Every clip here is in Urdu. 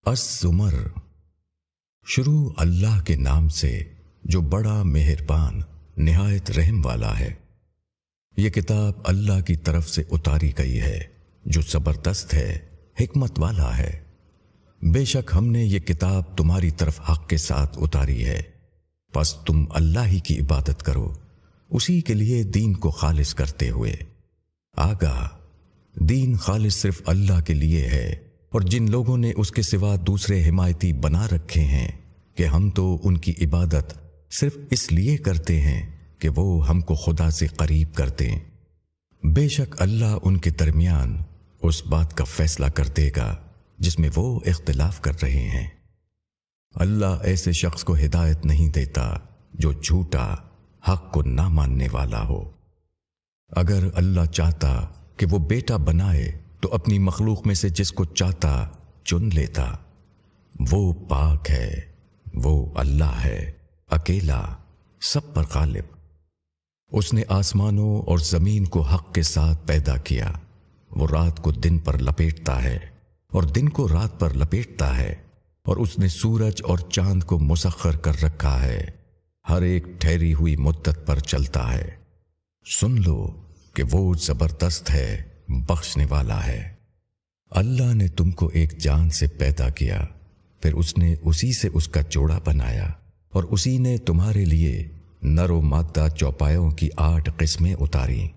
الزمر۔ شروع اللہ کے نام سے جو بڑا مہربان نہایت رحم والا ہے۔ یہ کتاب اللہ کی طرف سے اتاری گئی ہے جو زبردست ہے، حکمت والا ہے۔ بے شک ہم نے یہ کتاب تمہاری طرف حق کے ساتھ اتاری ہے، پس تم اللہ ہی کی عبادت کرو، اسی کے لیے دین کو خالص کرتے ہوئے۔ آگاہ، دین خالص صرف اللہ کے لیے ہے، اور جن لوگوں نے اس کے سوا دوسرے حمایتی بنا رکھے ہیں کہ ہم تو ان کی عبادت صرف اس لیے کرتے ہیں کہ وہ ہم کو خدا سے قریب کر دیں، بے شک اللہ ان کے درمیان اس بات کا فیصلہ کر دے گا جس میں وہ اختلاف کر رہے ہیں۔ اللہ ایسے شخص کو ہدایت نہیں دیتا جو جھوٹا، حق کو نہ ماننے والا ہو۔ اگر اللہ چاہتا کہ وہ بیٹا بنائے تو اپنی مخلوق میں سے جس کو چاہتا چن لیتا۔ وہ پاک ہے، وہ اللہ ہے، اکیلا، سب پر غالب۔ اس نے آسمانوں اور زمین کو حق کے ساتھ پیدا کیا۔ وہ رات کو دن پر لپیٹتا ہے اور دن کو رات پر لپیٹتا ہے، اور اس نے سورج اور چاند کو مسخر کر رکھا ہے، ہر ایک ٹھہری ہوئی مدت پر چلتا ہے۔ سن لو کہ وہ زبردست ہے، بخشنے والا ہے۔ اللہ نے تم کو ایک جان سے پیدا کیا، پھر اس نے اسی سے اس کا جوڑا بنایا، اور اسی نے تمہارے لیے نر و مادہ چوپایوں کی 8 قسمیں اتاری۔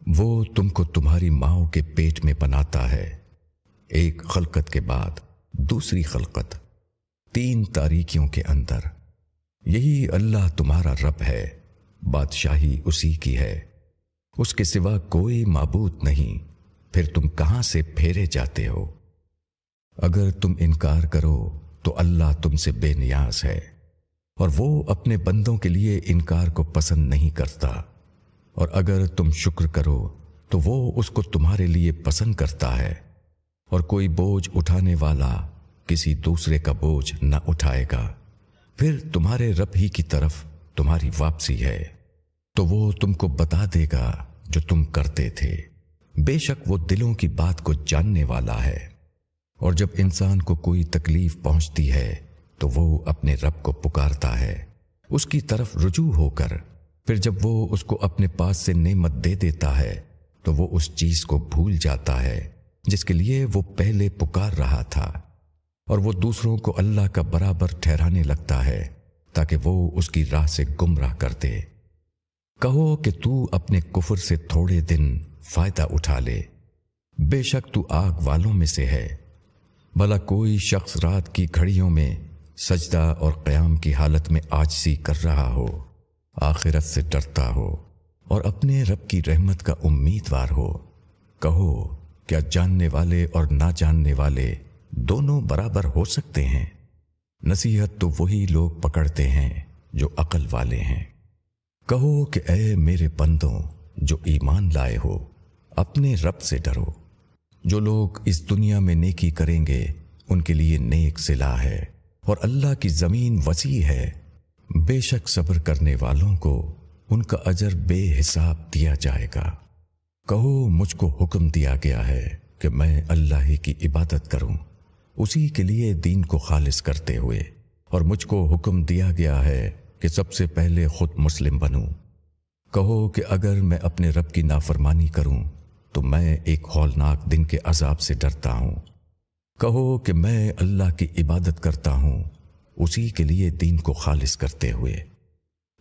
وہ تم کو تمہاری ماؤں کے پیٹ میں بناتا ہے، ایک خلقت کے بعد دوسری خلقت، 3 تاریکیوں کے اندر۔ یہی اللہ تمہارا رب ہے، بادشاہی اسی کی ہے، اس کے سوا کوئی معبود نہیں، پھر تم کہاں سے پھیرے جاتے ہو؟ اگر تم انکار کرو تو اللہ تم سے بے نیاز ہے، اور وہ اپنے بندوں کے لیے انکار کو پسند نہیں کرتا، اور اگر تم شکر کرو تو وہ اس کو تمہارے لیے پسند کرتا ہے، اور کوئی بوجھ اٹھانے والا کسی دوسرے کا بوجھ نہ اٹھائے گا، پھر تمہارے رب ہی کی طرف تمہاری واپسی ہے، تو وہ تم کو بتا دے گا جو تم کرتے تھے۔ بے شک وہ دلوں کی بات کو جاننے والا ہے۔ اور جب انسان کو کوئی تکلیف پہنچتی ہے تو وہ اپنے رب کو پکارتا ہے، اس کی طرف رجوع ہو کر، پھر جب وہ اس کو اپنے پاس سے نعمت دے دیتا ہے تو وہ اس چیز کو بھول جاتا ہے جس کے لیے وہ پہلے پکار رہا تھا، اور وہ دوسروں کو اللہ کا برابر ٹھہرانے لگتا ہے تاکہ وہ اس کی راہ سے گمراہ کر دے۔ کہو کہ تو اپنے کفر سے تھوڑے دن فائدہ اٹھا لے، بے شک تو آگ والوں میں سے ہے۔ بھلا کوئی شخص رات کی گھڑیوں میں سجدہ اور قیام کی حالت میں عاجزی کر رہا ہو، آخرت سے ڈرتا ہو اور اپنے رب کی رحمت کا امیدوار ہو، کہو کیا جاننے والے اور نہ جاننے والے دونوں برابر ہو سکتے ہیں؟ نصیحت تو وہی لوگ پکڑتے ہیں جو عقل والے ہیں۔ کہو کہ اے میرے بندوں جو ایمان لائے ہو، اپنے رب سے ڈرو۔ جو لوگ اس دنیا میں نیکی کریں گے ان کے لیے نیک صلہ ہے، اور اللہ کی زمین وسیع ہے، بے شک صبر کرنے والوں کو ان کا اجر بے حساب دیا جائے گا۔ کہو مجھ کو حکم دیا گیا ہے کہ میں اللہ ہی کی عبادت کروں، اسی کے لیے دین کو خالص کرتے ہوئے، اور مجھ کو حکم دیا گیا ہے کہ سب سے پہلے خود مسلم بنوں۔ کہو کہ اگر میں اپنے رب کی نافرمانی کروں تو میں ایک ہولناک دن کے عذاب سے ڈرتا ہوں۔ کہو کہ میں اللہ کی عبادت کرتا ہوں، اسی کے لیے دین کو خالص کرتے ہوئے،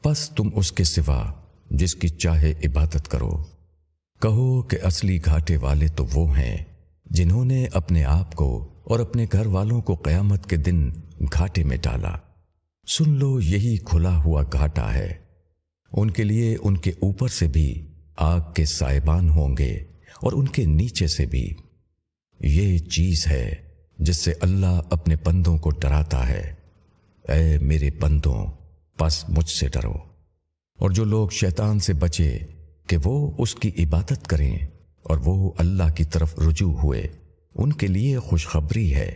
پس تم اس کے سوا جس کی چاہے عبادت کرو۔ کہو کہ اصلی گھاٹے والے تو وہ ہیں جنہوں نے اپنے آپ کو اور اپنے گھر والوں کو قیامت کے دن گھاٹے میں ڈالا۔ سن لو یہی کھلا ہوا گھاٹا ہے، ان کے لیے ان کے اوپر سے بھی آگ کے سائبان ہوں گے اور ان کے نیچے سے بھی۔ یہ چیز ہے جس سے اللہ اپنے بندوں کو ڈراتا ہے۔ اے میرے بندوں، پس مجھ سے ڈرو۔ اور جو لوگ شیطان سے بچے کہ وہ اس کی عبادت کریں اور وہ اللہ کی طرف رجوع ہوئے، ان کے لیے خوشخبری ہے۔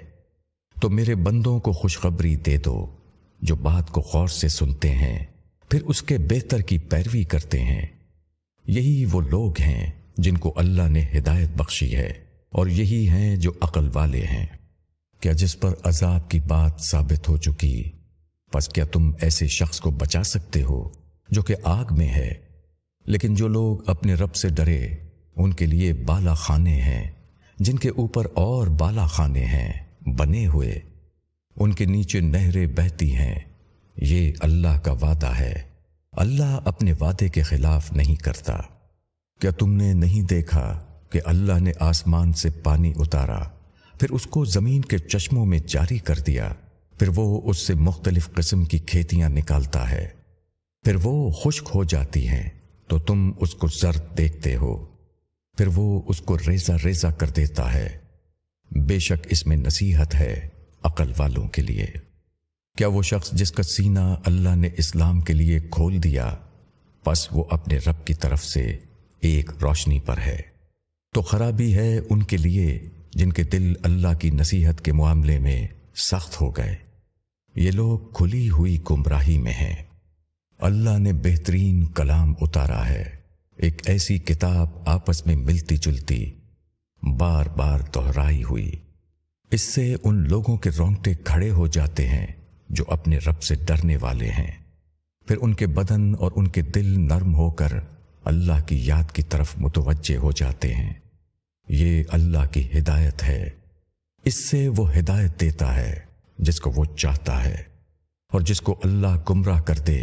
تو میرے بندوں کو خوشخبری دے دو جو بات کو غور سے سنتے ہیں، پھر اس کے بہتر کی پیروی کرتے ہیں۔ یہی وہ لوگ ہیں جن کو اللہ نے ہدایت بخشی ہے، اور یہی ہیں جو عقل والے ہیں۔ کیا جس پر عذاب کی بات ثابت ہو چکی، پس کیا تم ایسے شخص کو بچا سکتے ہو جو کہ آگ میں ہے؟ لیکن جو لوگ اپنے رب سے ڈرے ان کے لیے بالا خانے ہیں، جن کے اوپر اور بالا خانے ہیں بنے ہوئے، ان کے نیچے نہریں بہتی ہیں۔ یہ اللہ کا وعدہ ہے، اللہ اپنے وعدے کے خلاف نہیں کرتا۔ کیا تم نے نہیں دیکھا کہ اللہ نے آسمان سے پانی اتارا، پھر اس کو زمین کے چشموں میں جاری کر دیا، پھر وہ اس سے مختلف قسم کی کھیتیاں نکالتا ہے، پھر وہ خشک ہو جاتی ہیں تو تم اس کو زرد دیکھتے ہو، پھر وہ اس کو ریزہ ریزہ کر دیتا ہے۔ بے شک اس میں نصیحت ہے عقل والوں کے لیے۔ کیا وہ شخص جس کا سینہ اللہ نے اسلام کے لیے کھول دیا، پس وہ اپنے رب کی طرف سے ایک روشنی پر ہے، تو خرابی ہے ان کے لیے جن کے دل اللہ کی نصیحت کے معاملے میں سخت ہو گئے۔ یہ لوگ کھلی ہوئی گمراہی میں ہیں۔ اللہ نے بہترین کلام اتارا ہے، ایک ایسی کتاب آپس میں ملتی جلتی، بار بار دہرائی ہوئی۔ اس سے ان لوگوں کے رونگٹے کھڑے ہو جاتے ہیں جو اپنے رب سے ڈرنے والے ہیں، پھر ان کے بدن اور ان کے دل نرم ہو کر اللہ کی یاد کی طرف متوجہ ہو جاتے ہیں۔ یہ اللہ کی ہدایت ہے، اس سے وہ ہدایت دیتا ہے جس کو وہ چاہتا ہے، اور جس کو اللہ گمراہ کر دے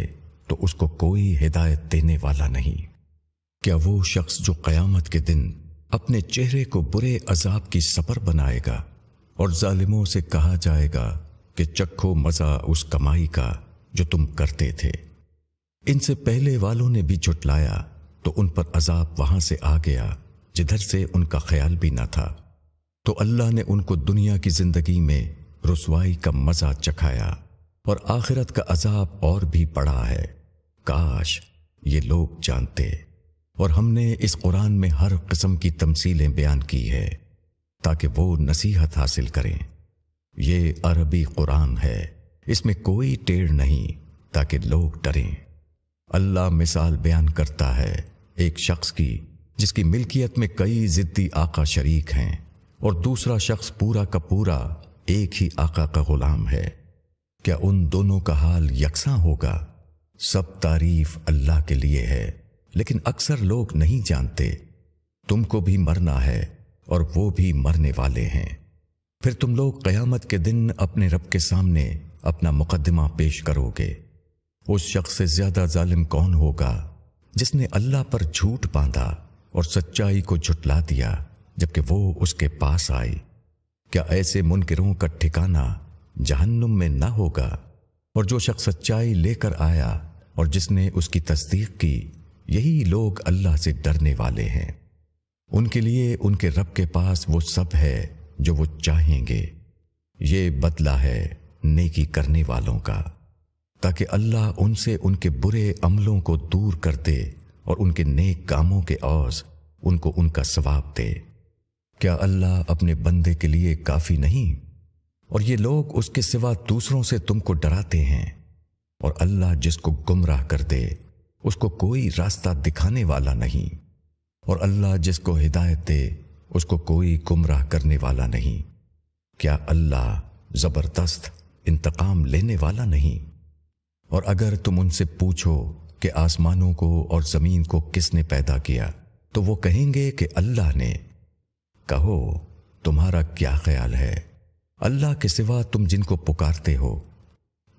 تو اس کو کوئی ہدایت دینے والا نہیں۔ کیا وہ شخص جو قیامت کے دن اپنے چہرے کو برے عذاب کی سپر بنائے گا اور ظالموں سے کہا جائے گا کہ چکھو مزہ اس کمائی کا جو تم کرتے تھے؟ ان سے پہلے والوں نے بھی جھٹلایا تو ان پر عذاب وہاں سے آ گیا جدھر سے ان کا خیال بھی نہ تھا، تو اللہ نے ان کو دنیا کی زندگی میں رسوائی کا مزہ چکھایا اور آخرت کا عذاب اور بھی بڑا ہے۔ کاش یہ لوگ جانتے۔ اور ہم نے اس قرآن میں ہر قسم کی تمثیلیں بیان کی ہے تاکہ وہ نصیحت حاصل کریں۔ یہ عربی قرآن ہے، اس میں کوئی ٹیڑھ نہیں تاکہ لوگ ڈریں۔ اللہ مثال بیان کرتا ہے ایک شخص کی جس کی ملکیت میں کئی ضدی آقا شریک ہیں، اور دوسرا شخص پورا کا پورا ایک ہی آقا کا غلام ہے۔ کیا ان دونوں کا حال یکساں ہوگا؟ سب تعریف اللہ کے لیے ہے، لیکن اکثر لوگ نہیں جانتے۔ تم کو بھی مرنا ہے اور وہ بھی مرنے والے ہیں، پھر تم لوگ قیامت کے دن اپنے رب کے سامنے اپنا مقدمہ پیش کرو گے۔ اس شخص سے زیادہ ظالم کون ہوگا جس نے اللہ پر جھوٹ باندھا اور سچائی کو جھٹلا دیا جبکہ وہ اس کے پاس آئی۔ کیا ایسے منکروں کا ٹھکانہ جہنم میں نہ ہوگا؟ اور جو شخص سچائی لے کر آیا اور جس نے اس کی تصدیق کی، یہی لوگ اللہ سے ڈرنے والے ہیں۔ ان کے لیے ان کے رب کے پاس وہ سب ہے جو وہ چاہیں گے۔ یہ بدلہ ہے نیکی کرنے والوں کا، تاکہ اللہ ان سے ان کے برے عملوں کو دور کر دے اور ان کے نیک کاموں کے عوض ان کو ان کا ثواب دے۔ کیا اللہ اپنے بندے کے لیے کافی نہیں؟ اور یہ لوگ اس کے سوا دوسروں سے تم کو ڈراتے ہیں، اور اللہ جس کو گمراہ کر دے اس کو کوئی راستہ دکھانے والا نہیں، اور اللہ جس کو ہدایت دے اس کو کوئی گمراہ کرنے والا نہیں۔ کیا اللہ زبردست انتقام لینے والا نہیں؟ اور اگر تم ان سے پوچھو کہ آسمانوں کو اور زمین کو کس نے پیدا کیا، تو وہ کہیں گے کہ اللہ نے۔ کہو تمہارا کیا خیال ہے؟ اللہ کے سوا تم جن کو پکارتے ہو،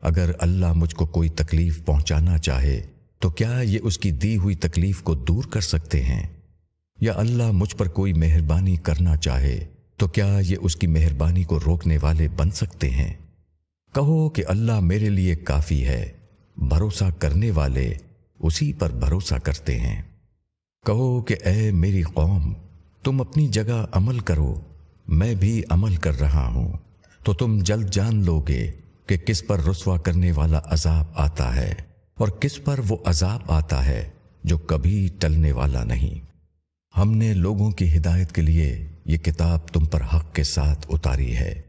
اگر اللہ مجھ کو کوئی تکلیف پہنچانا چاہے تو کیا یہ اس کی دی ہوئی تکلیف کو دور کر سکتے ہیں؟ یا اللہ مجھ پر کوئی مہربانی کرنا چاہے تو کیا یہ اس کی مہربانی کو روکنے والے بن سکتے ہیں؟ کہو کہ اللہ میرے لیے کافی ہے، بھروسہ کرنے والے اسی پر بھروسہ کرتے ہیں۔ کہو کہ اے میری قوم، تم اپنی جگہ عمل کرو، میں بھی عمل کر رہا ہوں، تو تم جلد جان لو گے کہ کس پر رسوا کرنے والا عذاب آتا ہے اور کس پر وہ عذاب آتا ہے جو کبھی ٹلنے والا نہیں۔ ہم نے لوگوں کی ہدایت کے لیے یہ کتاب تم پر حق کے ساتھ اتاری ہے،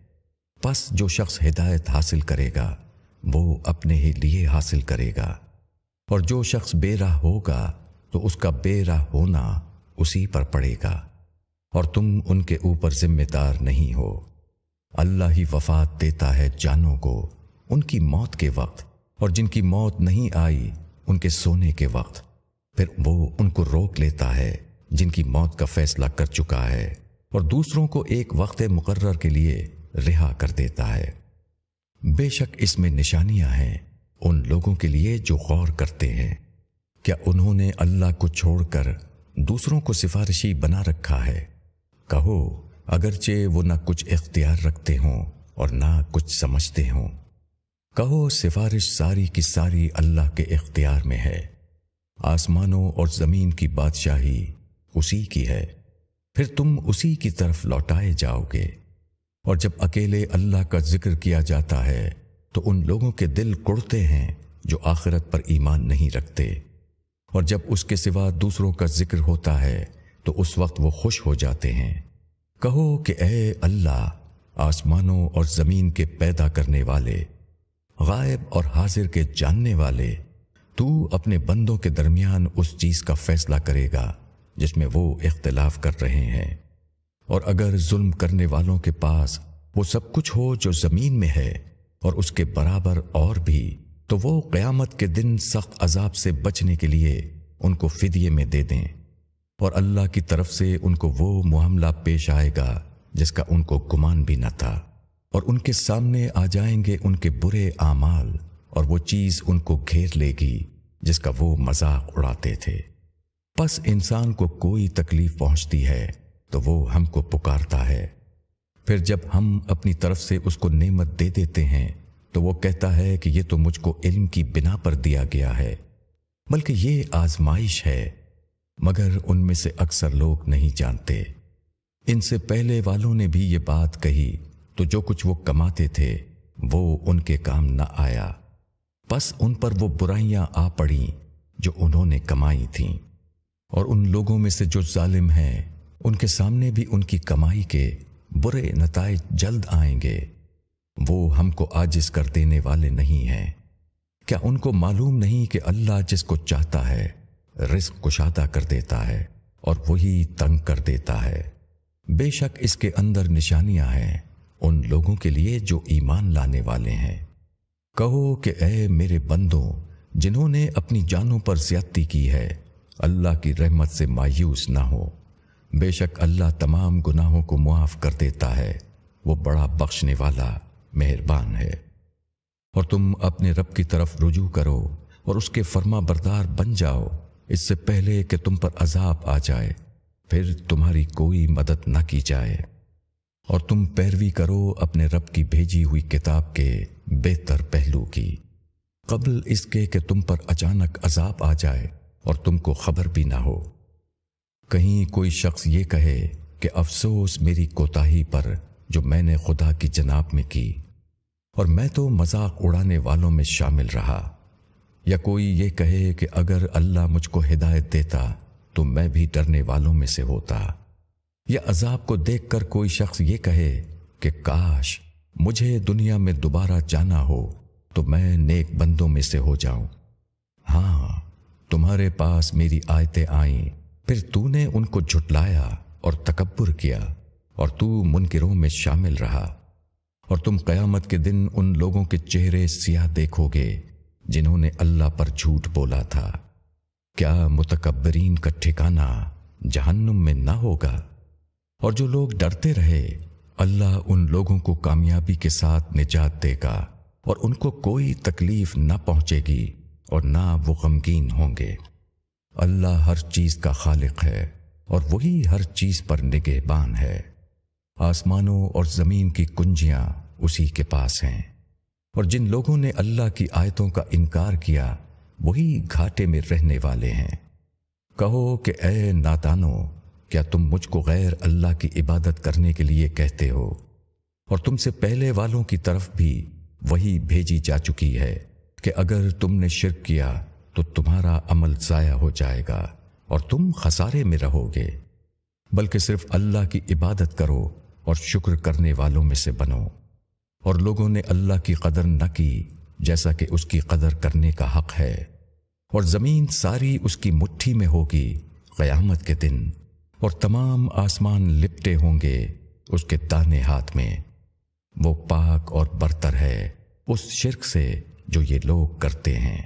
پس جو شخص ہدایت حاصل کرے گا وہ اپنے ہی لیے حاصل کرے گا، اور جو شخص بے راہ ہوگا تو اس کا بے راہ ہونا اسی پر پڑے گا، اور تم ان کے اوپر ذمہ دار نہیں ہو۔ اللہ ہی وفات دیتا ہے جانوں کو ان کی موت کے وقت، اور جن کی موت نہیں آئی ان کے سونے کے وقت، پھر وہ ان کو روک لیتا ہے جن کی موت کا فیصلہ کر چکا ہے، اور دوسروں کو ایک وقت مقرر کے لیے رہا کر دیتا ہے۔ بے شک اس میں نشانیاں ہیں ان لوگوں کے لیے جو غور کرتے ہیں۔ کیا انہوں نے اللہ کو چھوڑ کر دوسروں کو سفارشی بنا رکھا ہے؟ کہو اگرچہ وہ نہ کچھ اختیار رکھتے ہوں اور نہ کچھ سمجھتے ہوں۔ کہو سفارش ساری کی ساری اللہ کے اختیار میں ہے، آسمانوں اور زمین کی بادشاہی اسی کی ہے، پھر تم اسی کی طرف لوٹائے جاؤ گے۔ اور جب اکیلے اللہ کا ذکر کیا جاتا ہے تو ان لوگوں کے دل کڑتے ہیں جو آخرت پر ایمان نہیں رکھتے، اور جب اس کے سوا دوسروں کا ذکر ہوتا ہے تو اس وقت وہ خوش ہو جاتے ہیں۔ کہو کہ اے اللہ، آسمانوں اور زمین کے پیدا کرنے والے، غائب اور حاضر کے جاننے والے، تو اپنے بندوں کے درمیان اس چیز کا فیصلہ کرے گا جس میں وہ اختلاف کر رہے ہیں۔ اور اگر ظلم کرنے والوں کے پاس وہ سب کچھ ہو جو زمین میں ہے اور اس کے برابر اور بھی، تو وہ قیامت کے دن سخت عذاب سے بچنے کے لیے ان کو فدیے میں دے دیں، اور اللہ کی طرف سے ان کو وہ معاملہ پیش آئے گا جس کا ان کو گمان بھی نہ تھا، اور ان کے سامنے آ جائیں گے ان کے برے اعمال، اور وہ چیز ان کو گھیر لے گی جس کا وہ مذاق اڑاتے تھے۔ پس انسان کو کوئی تکلیف پہنچتی ہے تو وہ ہم کو پکارتا ہے، پھر جب ہم اپنی طرف سے اس کو نعمت دے دیتے ہیں تو وہ کہتا ہے کہ یہ تو مجھ کو علم کی بنا پر دیا گیا ہے، بلکہ یہ آزمائش ہے، مگر ان میں سے اکثر لوگ نہیں جانتے۔ ان سے پہلے والوں نے بھی یہ بات کہی تو جو کچھ وہ کماتے تھے وہ ان کے کام نہ آیا، پس ان پر وہ برائیاں آ پڑیں جو انہوں نے کمائی تھیں۔ اور ان لوگوں میں سے جو ظالم ہیں ان کے سامنے بھی ان کی کمائی کے برے نتائج جلد آئیں گے۔ وہ ہم کو عاجز کر دینے والے نہیں ہیں۔ کیا ان کو معلوم نہیں کہ اللہ جس کو چاہتا ہے رزق کشادہ کر دیتا ہے اور وہی تنگ کر دیتا ہے؟ بے شک اس کے اندر نشانیاں ہیں ان لوگوں کے لیے جو ایمان لانے والے ہیں۔ کہو کہ اے میرے بندوں جنہوں نے اپنی جانوں پر زیادتی کی ہے، اللہ کی رحمت سے مایوس نہ ہو، بے شک اللہ تمام گناہوں کو معاف کر دیتا ہے، وہ بڑا بخشنے والا مہربان ہے۔ اور تم اپنے رب کی طرف رجوع کرو اور اس کے فرما بردار بن جاؤ اس سے پہلے کہ تم پر عذاب آ جائے، پھر تمہاری کوئی مدد نہ کی جائے۔ اور تم پیروی کرو اپنے رب کی بھیجی ہوئی کتاب کے بہتر پہلو کی، قبل اس کے کہ تم پر اچانک عذاب آ جائے اور تم کو خبر بھی نہ ہو۔ کہیں کوئی شخص یہ کہے کہ افسوس میری کوتاہی پر جو میں نے خدا کی جناب میں کی، اور میں تو مذاق اڑانے والوں میں شامل رہا، یا کوئی یہ کہے کہ اگر اللہ مجھ کو ہدایت دیتا تو میں بھی ڈرنے والوں میں سے ہوتا، یا عذاب کو دیکھ کر کوئی شخص یہ کہے کہ کاش مجھے دنیا میں دوبارہ جانا ہو تو میں نیک بندوں میں سے ہو جاؤں۔ ہاں، تمہارے پاس میری آیتیں آئیں، پھر تو نے ان کو جھٹلایا اور تکبر کیا، اور تو منکروں میں شامل رہا۔ اور تم قیامت کے دن ان لوگوں کے چہرے سیاہ دیکھو گے جنہوں نے اللہ پر جھوٹ بولا تھا۔ کیا متکبرین کا ٹھکانہ جہنم میں نہ ہوگا؟ اور جو لوگ ڈرتے رہے، اللہ ان لوگوں کو کامیابی کے ساتھ نجات دے گا، اور ان کو کوئی تکلیف نہ پہنچے گی اور نہ وہ غمگین ہوں گے۔ اللہ ہر چیز کا خالق ہے اور وہی ہر چیز پر نگہبان ہے۔ آسمانوں اور زمین کی کنجیاں اسی کے پاس ہیں، اور جن لوگوں نے اللہ کی آیتوں کا انکار کیا وہی گھاٹے میں رہنے والے ہیں۔ کہو کہ اے نادانو، کیا تم مجھ کو غیر اللہ کی عبادت کرنے کے لیے کہتے ہو؟ اور تم سے پہلے والوں کی طرف بھی وہی بھیجی جا چکی ہے کہ اگر تم نے شرک کیا تو تمہارا عمل ضائع ہو جائے گا اور تم خسارے میں رہو گے، بلکہ صرف اللہ کی عبادت کرو اور شکر کرنے والوں میں سے بنو۔ اور لوگوں نے اللہ کی قدر نہ کی جیسا کہ اس کی قدر کرنے کا حق ہے، اور زمین ساری اس کی مٹھی میں ہوگی قیامت کے دن، اور تمام آسمان لپٹے ہوں گے اس کے دانے ہاتھ میں۔ وہ پاک اور برتر ہے اس شرک سے جو یہ لوگ کرتے ہیں۔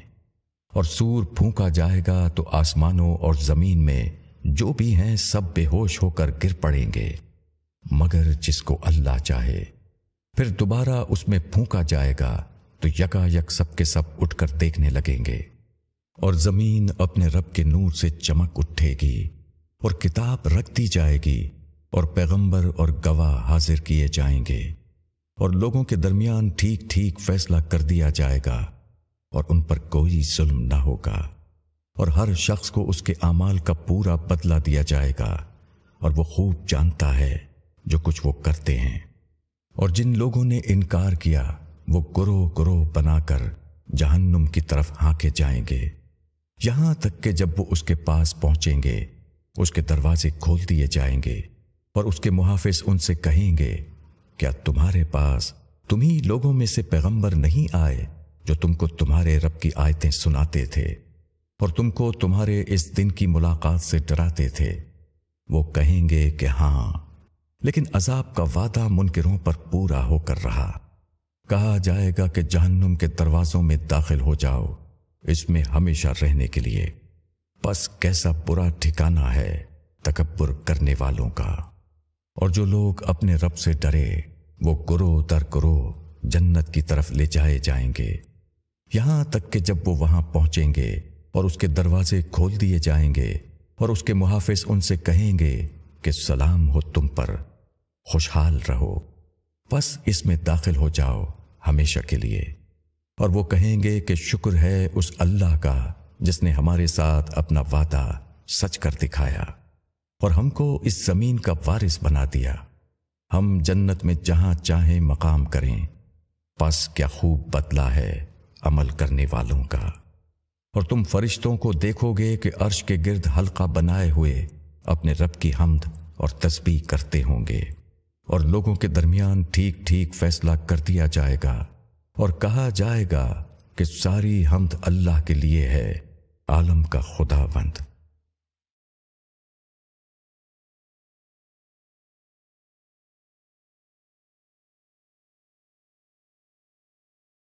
اور سور پھونکا جائے گا تو آسمانوں اور زمین میں جو بھی ہیں سب بے ہوش ہو کر گر پڑیں گے مگر جس کو اللہ چاہے۔ پھر دوبارہ اس میں پھونکا جائے گا تو یکا یک سب کے سب اٹھ کر دیکھنے لگیں گے، اور زمین اپنے رب کے نور سے چمک اٹھے گی، اور کتاب رکھ دی جائے گی، اور پیغمبر اور گواہ حاضر کیے جائیں گے، اور لوگوں کے درمیان ٹھیک ٹھیک فیصلہ کر دیا جائے گا، اور ان پر کوئی ظلم نہ ہوگا، اور ہر شخص کو اس کے اعمال کا پورا بدلہ دیا جائے گا، اور وہ خوب جانتا ہے جو کچھ وہ کرتے ہیں۔ اور جن لوگوں نے انکار کیا وہ گروہ گروہ بنا کر جہنم کی طرف ہانکے جائیں گے، یہاں تک کہ جب وہ اس کے پاس پہنچیں گے اس کے دروازے کھول دیے جائیں گے، اور اس کے محافظ ان سے کہیں گے کیا تمہارے پاس تمہیں لوگوں میں سے پیغمبر نہیں آئے جو تم کو تمہارے رب کی آیتیں سناتے تھے اور تم کو تمہارے اس دن کی ملاقات سے ڈراتے تھے؟ وہ کہیں گے کہ ہاں، لیکن عذاب کا وعدہ منکروں پر پورا ہو کر رہا۔ کہا جائے گا کہ جہنم کے دروازوں میں داخل ہو جاؤ، اس میں ہمیشہ رہنے کے لیے، بس کیسا برا ٹھکانہ ہے تکبر کرنے والوں کا۔ اور جو لوگ اپنے رب سے ڈرے وہ گروہ در گروہ جنت کی طرف لے جائے جائیں گے، یہاں تک کہ جب وہ وہاں پہنچیں گے اور اس کے دروازے کھول دیے جائیں گے اور اس کے محافظ ان سے کہیں گے کہ سلام ہو تم پر، خوشحال رہو، بس اس میں داخل ہو جاؤ ہمیشہ کے لیے۔ اور وہ کہیں گے کہ شکر ہے اس اللہ کا جس نے ہمارے ساتھ اپنا وعدہ سچ کر دکھایا اور ہم کو اس زمین کا وارث بنا دیا، ہم جنت میں جہاں چاہیں مقام کریں، پس کیا خوب بدلہ ہے عمل کرنے والوں کا۔ اور تم فرشتوں کو دیکھو گے کہ عرش کے گرد حلقہ بنائے ہوئے اپنے رب کی حمد اور تسبیح کرتے ہوں گے، اور لوگوں کے درمیان ٹھیک ٹھیک فیصلہ کر دیا جائے گا، اور کہا جائے گا کہ ساری حمد اللہ کے لیے ہے، عالم کا خداوند۔